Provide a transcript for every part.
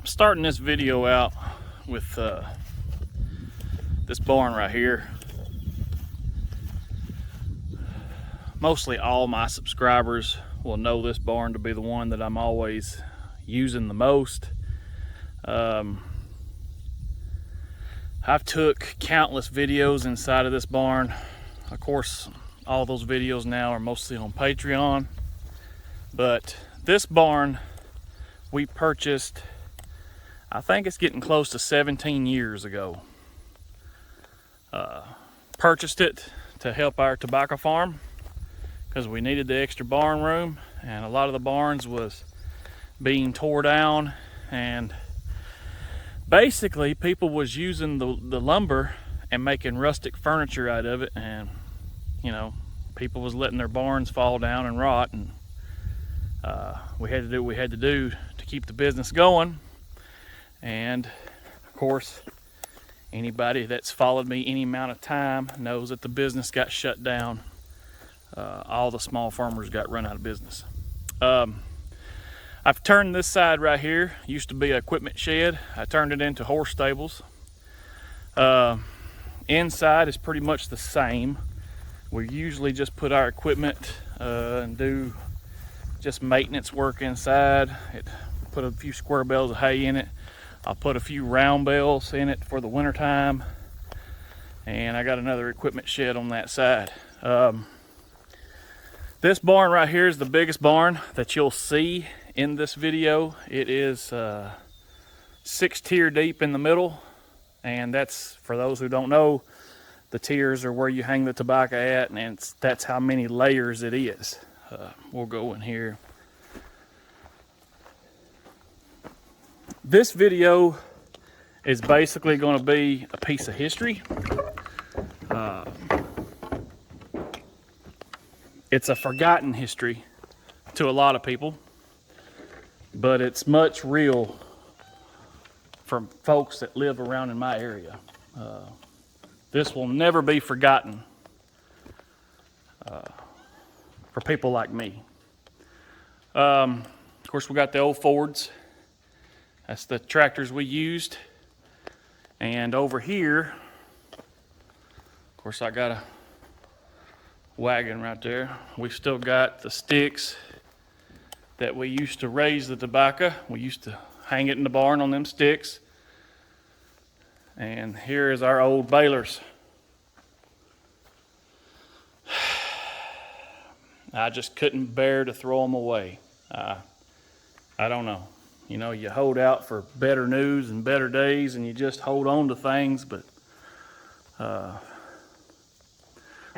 I'm starting this video out with this barn right here. Mostly all my subscribers will know this barn to be the one that I'm always using the most. I've took countless videos inside of this barn. Of course, all those videos now are mostly on Patreon, but this barn we purchased, I think it's getting close to 17 years ago. Purchased it to help our tobacco farm because we needed the extra barn room, and a lot of the barns was being tore down, and basically people was using the lumber and making rustic furniture out of it, and you know, people was letting their barns fall down and rot, and we had to do what we had to do to keep the business going. And of course, anybody that's followed me any amount of time knows that the business got shut down. All the small farmers got run out of business. I've turned this side right here, used to be an equipment shed. I turned it into horse stables. Inside is pretty much the same. We usually just put our equipment and do just maintenance work inside. Put a few square bales of hay in it. I'll put a few round bales in it for the winter time, and I got another equipment shed on that side. This barn right here is the biggest barn that you'll see in this video. It is 6 tier deep in the middle, and that's, for those who don't know, the tiers are where you hang the tobacco at, and that's how many layers it is. We'll go in here. This video is basically going to be a piece of history. It's a forgotten history to a lot of people, but it's much real from folks that live around in my area. This will never be forgotten for people like me. Of course, we got the old Fords. That's the tractors we used. And over here, of course, I got a wagon right there. We still got the sticks that we used to raise the tobacco. We used to hang it in the barn on them sticks. And here is our old balers. I just couldn't bear to throw them away. I don't know. You know, you hold out for better news and better days, and you just hold on to things, but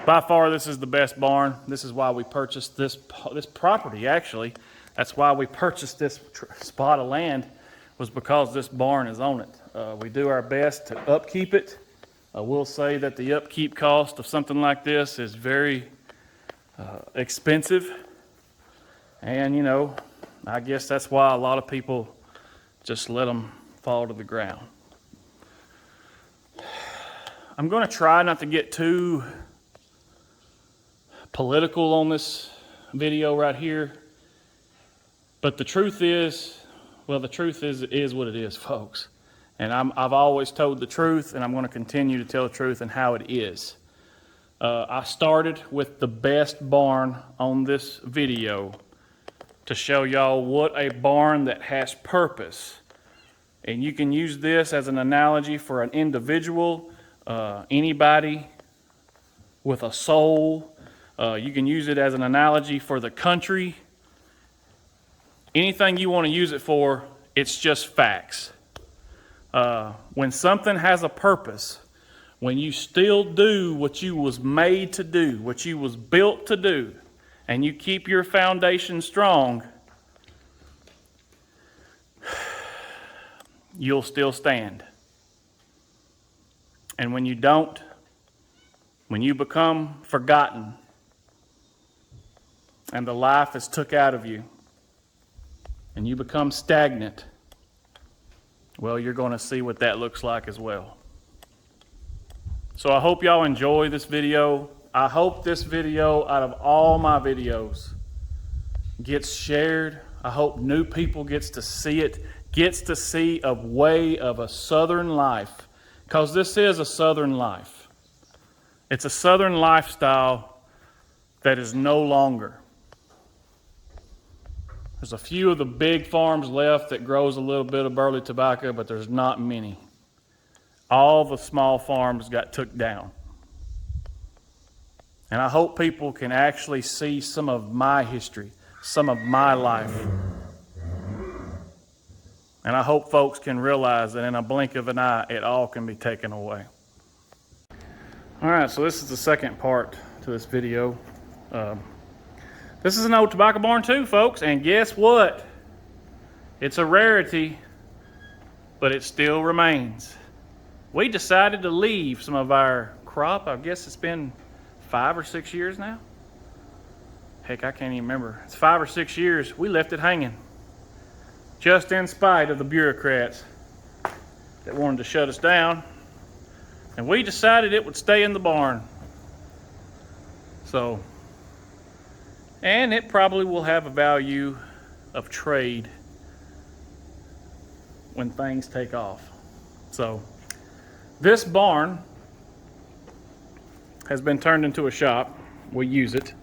by far this is the best barn. This is why we purchased this property, actually. That's why we purchased this spot of land, was because this barn is on it. We do our best to upkeep it. I will say that the upkeep cost of something like this is very expensive, and you know, I guess that's why a lot of people just let them fall to the ground. I'm going to try not to get too political on this video right here, but the truth is, well, the truth is what it is, folks. And I've always told the truth, and I'm going to continue to tell the truth and how it is. I started with the best barn on this video to show y'all what a barn that has purpose. And you can use this as an analogy for an individual, anybody with a soul. You can use it as an analogy for the country. Anything you want to use it for, it's just facts. When something has a purpose, when you still do what you was made to do, what you was built to do, and you keep your foundation strong, you'll still stand. And when you don't, when you become forgotten and the life is took out of you and you become stagnant, well, you're going to see what that looks like as well. So I hope y'all enjoy this video. I hope this video, out of all my videos, gets shared I hope new people gets to see it, gets to see a way of a Southern life, because this is a Southern life. It's a Southern lifestyle that is no longer. There's a few of the big farms left that grows a little bit of burley tobacco, but there's not many. All the small farms got took down. And I hope people can actually see some of my history, some of my life. And I hope folks can realize that in a blink of an eye, it all can be taken away. All right, so this is the second part to this video. This is an old tobacco barn too, folks, and guess what? It's a rarity, but it still remains. We decided to leave some of our crop. I guess it's been 5 or 6 years now. Heck, I can't even remember. It's 5 or 6 years. We left it hanging, just in spite of the bureaucrats that wanted to shut us down. And we decided it would stay in the barn. So, and it probably will have a value of trade when things take off. So, this barn has been turned into a shop. We use it.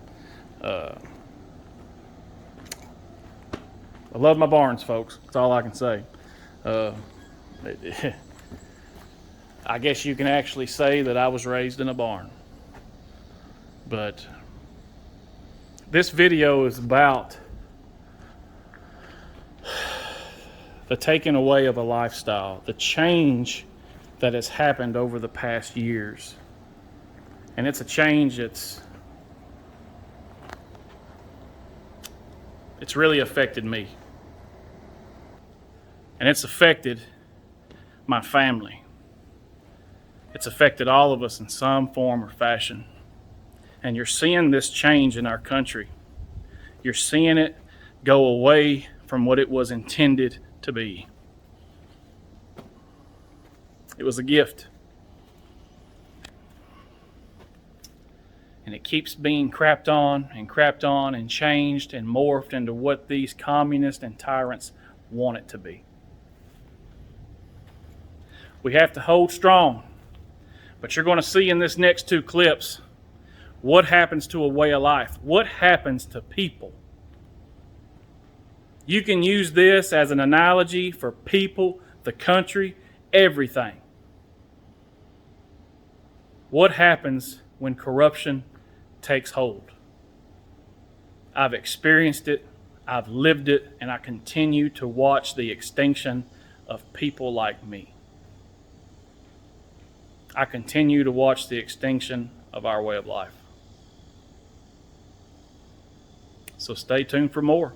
I love my barns, folks. That's all I can say. I guess you can actually say that I was raised in a barn. But this video is about the taking away of a lifestyle, the change that has happened over the past years. And it's a change it's really affected me. And it's affected my family. It's affected all of us in some form or fashion. And you're seeing this change in our country. You're seeing it go away from what it was intended to be. It was a gift. And it keeps being crapped on and changed and morphed into what these communists and tyrants want it to be. We have to hold strong. But you're going to see in this next 2 clips what happens to a way of life. What happens to people. You can use this as an analogy for people, the country, everything. What happens when corruption takes hold? I've experienced it, I've lived it, and I continue to watch the extinction of people like me. I continue to watch the extinction of our way of life. So stay tuned for more.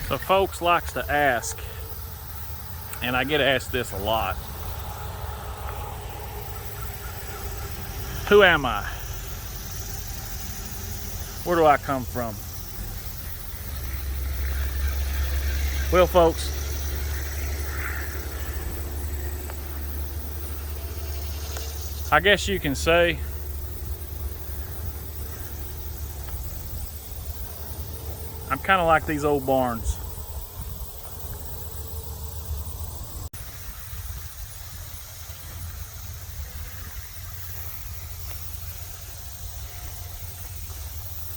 So folks likes to ask, and I get asked this a lot, who am I? Where do I come from? Well, folks, I guess you can say I'm kind of like these old barns.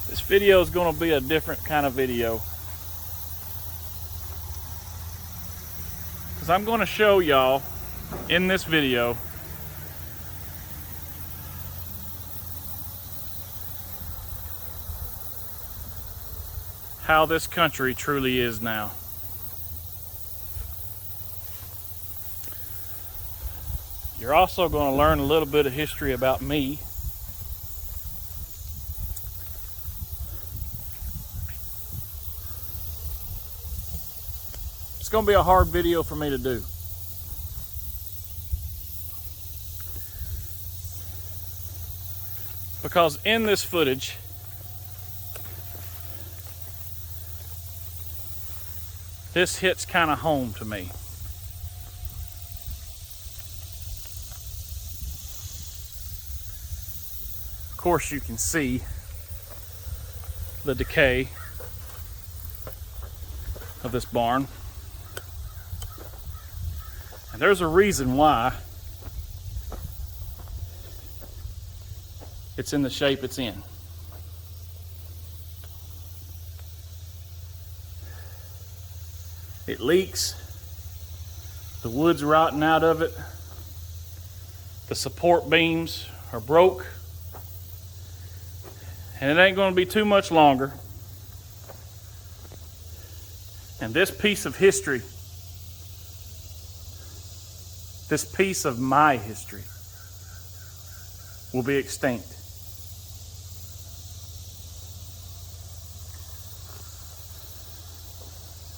This video is going to be a different kind of video, because I'm going to show y'all in this video how this country truly is now. You're also going to learn a little bit of history about me. It's going to be a hard video for me to do. Because in this footage, this hits kind of home to me. Of course, you can see the decay of this barn. And there's a reason why it's in the shape it's in. It leaks, the wood's rotting out of it, the support beams are broke, and it ain't going to be too much longer. And this piece of history, this piece of my history, will be extinct.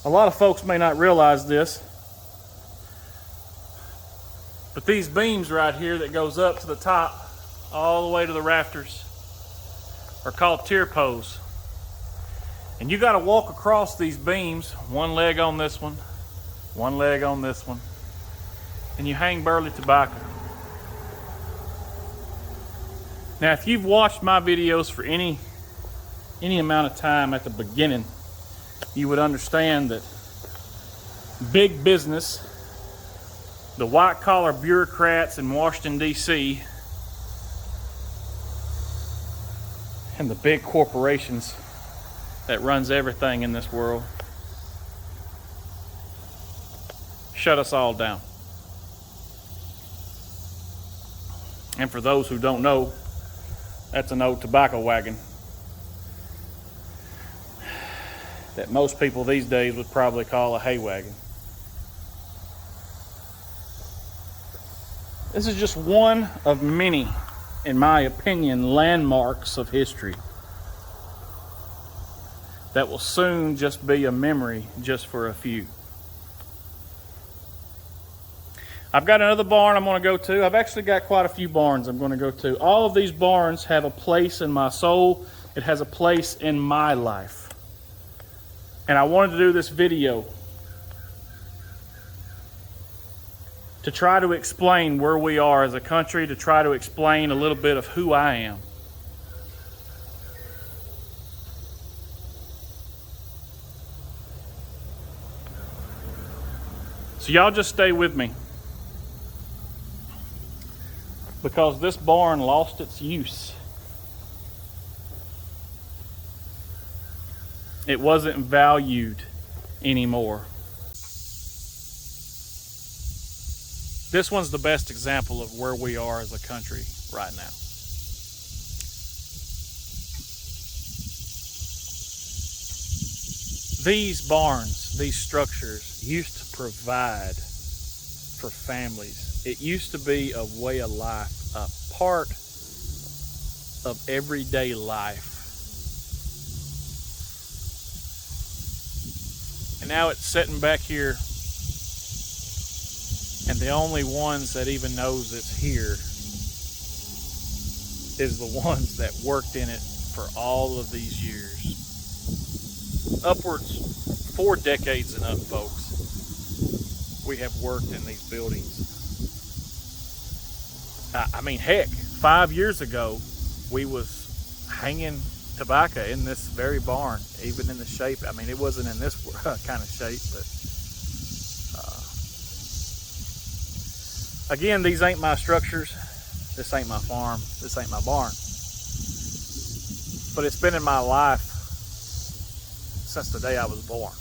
A lot of folks may not realize this, but these beams right here that goes up to the top, all the way to the rafters, are called tier posts. And you got to walk across these beams, one leg on this one, one leg on this one, and you hang burley tobacco. Now, if you've watched my videos for any amount of time at the beginning, you would understand that big business, the white-collar bureaucrats in Washington, D.C., and the big corporations that runs everything in this world shut us all down. And for those who don't know, that's an old tobacco wagon that most people these days would probably call a hay wagon. This is just one of many, in my opinion, landmarks of history that will soon just be a memory just for a few. I've got another barn I'm going to go to. I've actually got quite a few barns I'm going to go to. All of these barns have a place in my soul. It has a place in my life. And I wanted to do this video to try to explain where we are as a country, to try to explain a little bit of who I am. So y'all just stay with me, because this barn lost its use. It wasn't valued anymore. This one's the best example of where we are as a country right now. These barns, these structures used to provide for families. It used to be a way of life, a part of everyday life. And now it's sitting back here, and the only ones that even knows it's here is the ones that worked in it for all of these years. Upwards 4 decades and up, folks, we have worked in these buildings. I mean, heck, 5 years ago, we was hanging tobacco in this very barn, even in the shape. I mean, it wasn't in this kind of shape, but again, these ain't my structures. This ain't my farm. This ain't my barn. But it's been in my life since the day I was born.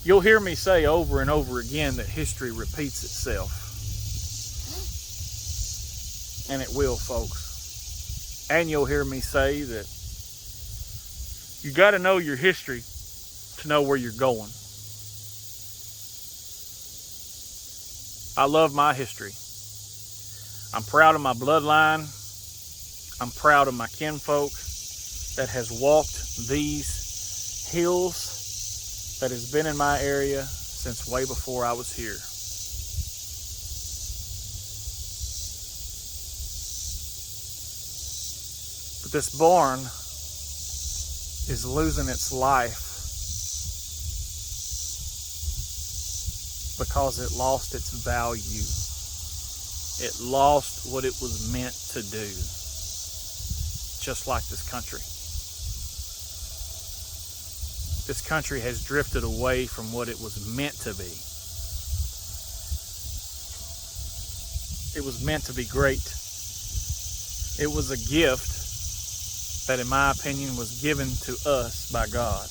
You'll hear me say over and over again that history repeats itself. And it will, folks. And you'll hear me say that you got to know your history to know where you're going. I love my history. I'm proud of my bloodline. I'm proud of my kinfolk that has walked these hills, that has been in my area since way before I was here. But this barn is losing its life because it lost its value. It lost what it was meant to do, just like this country. This country has drifted away from what it was meant to be. It was meant to be great. It was a gift that, in my opinion, was given to us by God.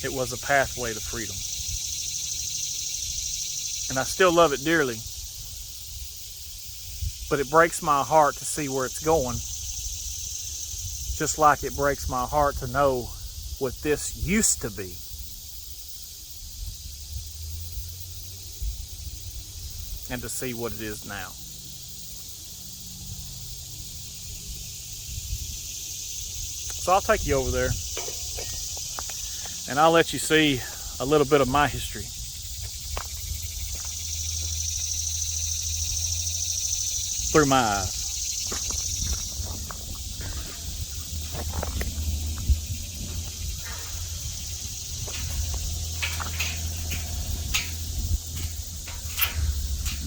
It was a pathway to freedom. And I still love it dearly. But it breaks my heart to see where it's going. Just like it breaks my heart to know what this used to be. And to see what it is now. So I'll take you over there. And I'll let you see a little bit of my history. Through my eyes.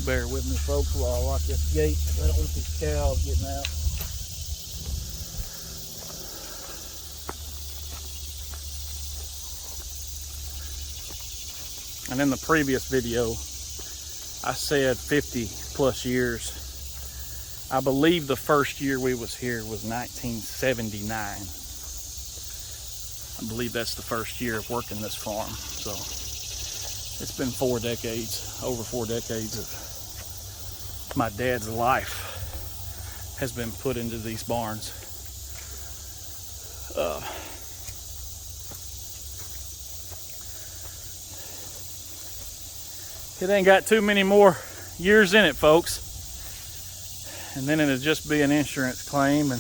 Bear with me, folks, while I lock this gate. I don't want these cows getting out. And in the previous video, I said 50 plus years. I believe the first year we was here was 1979. I believe that's the first year of working this farm. So it's been 4 decades, over 4 decades of my dad's life has been put into these barns. It ain't got too many more years in it, folks. And then it'll just be an insurance claim. And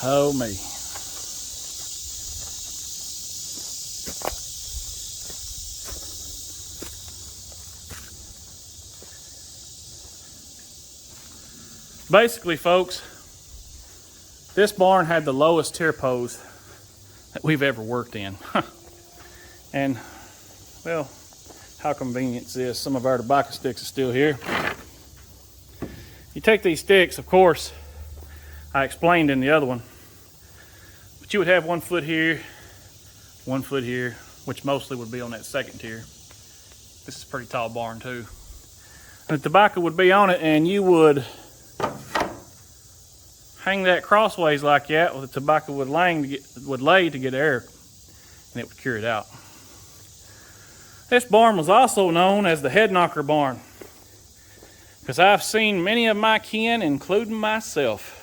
oh me. Basically, folks, this barn had the lowest tier pose that we've ever worked in. And, well, how convenient is this? Some of our tobacco sticks are still here. You take these sticks, of course, I explained in the other one, but you would have 1 foot here, 1 foot here, which mostly would be on that second tier. This is a pretty tall barn too. And the tobacco would be on it, and you would hang that crossways like that, where the tobacco would lay to get air, and it would cure it out. This barn was also known as the head knocker barn, because I've seen many of my kin, including myself,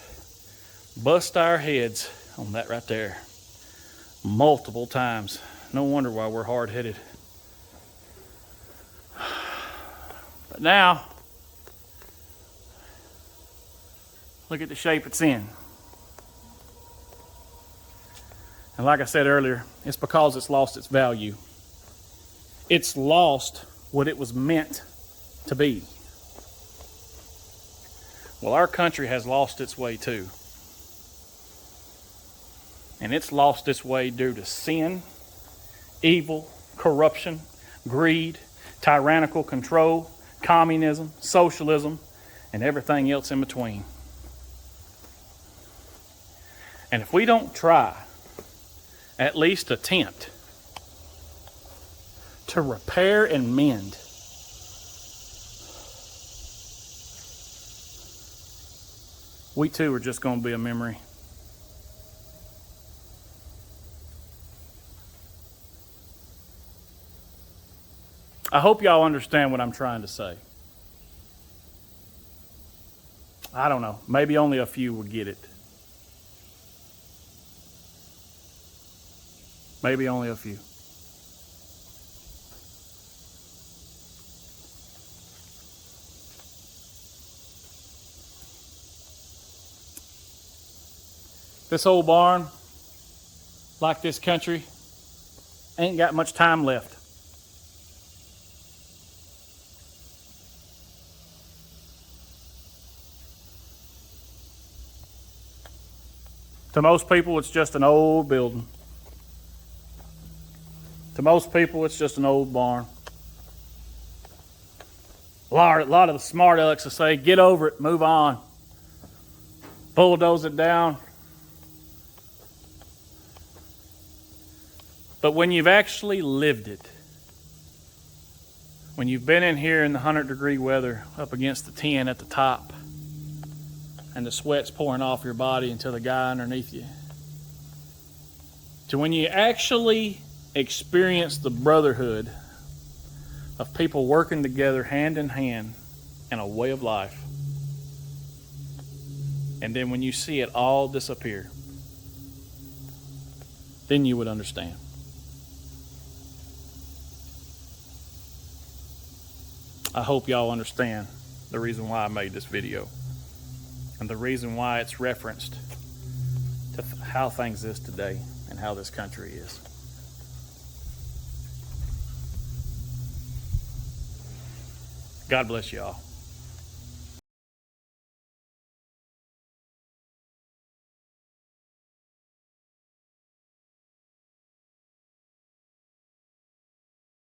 bust our heads on that right there multiple times. No wonder why we're hard-headed. But now, look at the shape it's in. And like I said earlier, it's because it's lost its value. It's lost what it was meant to be. Well, our country has lost its way too. And it's lost its way due to sin, evil, corruption, greed, tyrannical control, communism, socialism, and everything else in between. And if we don't try, at least attempt, to repair and mend, we too are just going to be a memory. I hope y'all understand what I'm trying to say. I don't know. Maybe only a few would get it. Maybe only a few. This old barn, like this country, ain't got much time left. To most people, it's just an old building. To most people, it's just an old barn. A lot of the smart alecks will say, get over it, move on. Bulldoze it down. But when you've actually lived it, when you've been in here in the 100-degree weather up against the 10 at the top, and the sweat's pouring off your body until the guy underneath you, to when you actually experience the brotherhood of people working together hand in hand in a way of life, and then when you see it all disappear, then you would understand. I hope y'all understand the reason why I made this video and the reason why it's referenced to how things is today and how this country is. God bless y'all.